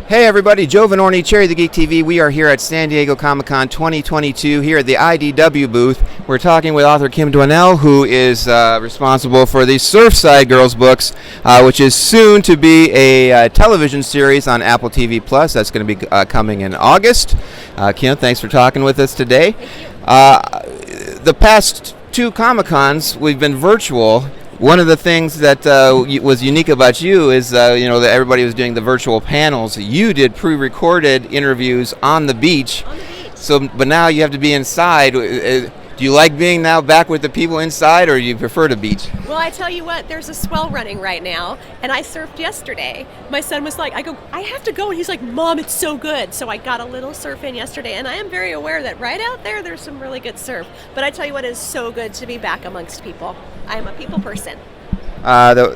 Hey everybody, Joe Vinorni, Cherry the Geek TV. We are here at San Diego Comic-Con 2022 here at the IDW booth. We're talking with author Kim Dwinell, who is responsible for the Surfside Girls books, which is soon to be a television series on Apple TV+. That's going to be coming in August. Kim, thanks for talking with us today. The past two Comic-Cons, we've been virtual. One of the things that was unique about you is, that everybody was doing the virtual panels. You did pre-recorded interviews on the beach. So, but now you have to be inside. Do you like being now back with the people inside, or do you prefer the beach? Well, I tell you what, there's a swell running right now, and I surfed yesterday. My son was like, I have to go, and he's like, Mom, it's so good. So I got a little surf in yesterday, and I am very aware that right out there's some really good surf. But I tell you what, it is so good to be back amongst people. I am a people person.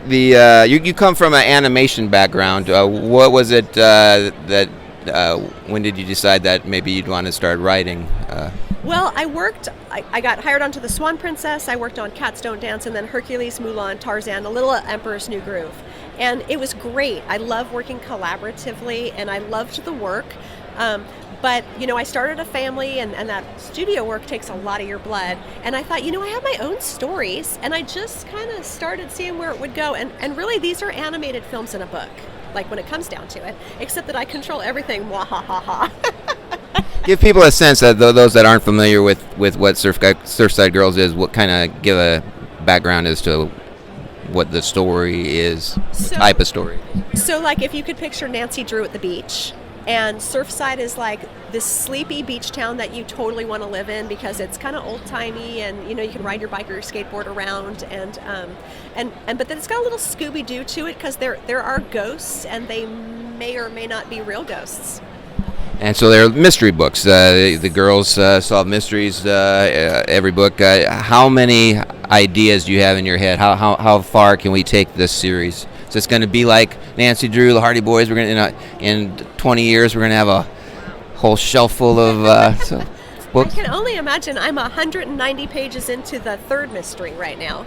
You come from an animation background. What was it when did you decide that maybe you'd want to start writing? Well, I got hired onto The Swan Princess, I worked on Cats Don't Dance, and then Hercules, Mulan, Tarzan, A Little Emperor's New Groove. And it was great. I love working collaboratively, and I loved the work. But, I started a family, and that studio work takes a lot of your blood. And I thought, I have my own stories, and I just kind of started seeing where it would go. And really, these are animated films in a book, like when it comes down to it, except that I control everything. Wahahaha. Give people a sense that those that aren't familiar with what Surfside Girls is, what kind of give a background as to what the story is, the type of story. So, like, if you could picture Nancy Drew at the beach, and Surfside is like this sleepy beach town that you totally want to live in because it's kind of old-timey, and you can ride your bike or your skateboard around, and but then it's got a little Scooby-Doo to it because there are ghosts, and they may or may not be real ghosts. And so they're mystery books. The girls solve mysteries every book. How many ideas do you have in your head? How far can we take this series? So it's going to be like Nancy Drew, the Hardy Boys. We're going to in 20 years we're going to have a whole shelf full of books. I can only imagine. I'm 190 pages into the third mystery right now.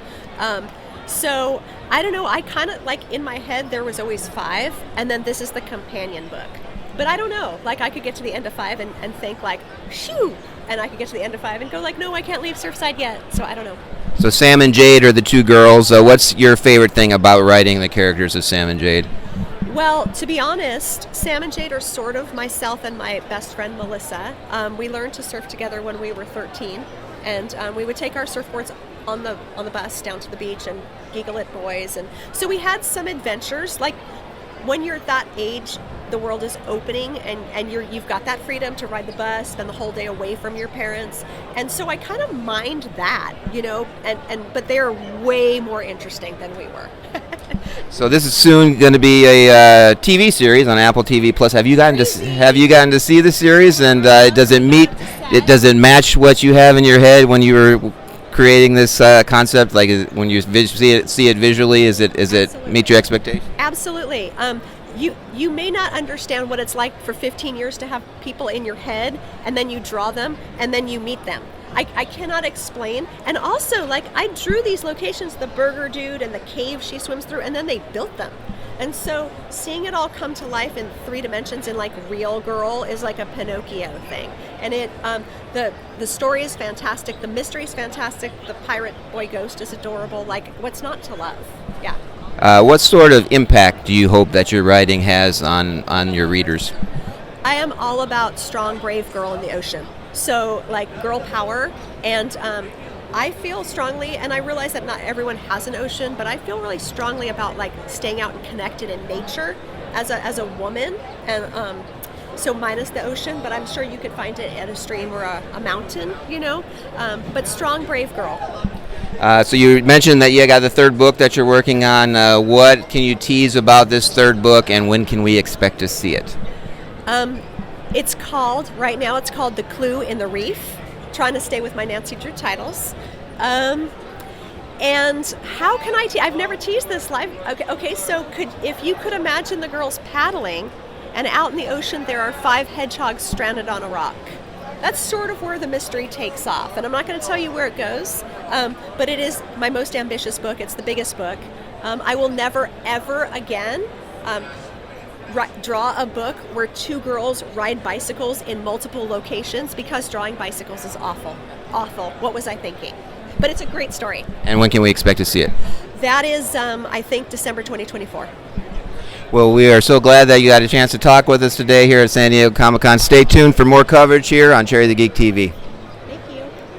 So I don't know. I kind of like in my head there was always 5, and then this is the companion book. But I don't know. Like, I could get to the end of 5 and think like, shoo, and I could get to the end of 5 and go like, no, I can't leave Surfside yet. So I don't know. So Sam and Jade are the two girls. What's your favorite thing about writing the characters of Sam and Jade? Well, to be honest, Sam and Jade are sort of myself and my best friend Melissa. We learned to surf together when we were 13, and we would take our surfboards on the bus down to the beach and giggle at boys, and so we had some adventures. Like, when you're at that age, the world is opening, and you've got that freedom to ride the bus, spend the whole day away from your parents, and so I kind of mind that, but they're way more interesting than we were. So this is soon going to be a TV series on Apple TV Plus. Have you gotten to see the series, and does it match what you have in your head when you were creating this concept? Like, when you see it visually, is it meet your expectations? Absolutely. You may not understand what it's like for 15 years to have people in your head, and then you draw them, and then you meet them. I cannot explain. And also, like, I drew these locations, the burger dude and the cave she swims through, and then they built them. And so seeing it all come to life in 3 dimensions in like Real Girl is like a Pinocchio thing. And the story is fantastic, the mystery is fantastic, the pirate boy ghost is adorable. Like, what's not to love? Yeah. What sort of impact do you hope that your writing has on your readers? I am all about strong, brave girl in the ocean. So, like, girl power, and I feel strongly, and I realize that not everyone has an ocean, but I feel really strongly about, like, staying out and connected in nature as a woman, and so minus the ocean, but I'm sure you could find it at a stream or a mountain, but strong, brave girl. So you mentioned that you got the third book that you're working on. What can you tease about this third book, and when can we expect to see it? Right now it's called The Clue in the Reef, trying to stay with my Nancy Drew titles. And how can I I've never teased this live. Okay, so if you could imagine the girls paddling, and out in the ocean there are 5 hedgehogs stranded on a rock. That's sort of where the mystery takes off, and I'm not going to tell you where it goes, but it is my most ambitious book. It's the biggest book. I will never, ever again draw a book where two girls ride bicycles in multiple locations, because drawing bicycles is awful. Awful. What was I thinking? But it's a great story. And when can we expect to see it? That is, I think, December 2024. Well, we are so glad that you got a chance to talk with us today here at San Diego Comic-Con. Stay tuned for more coverage here on Cherry the Geek TV.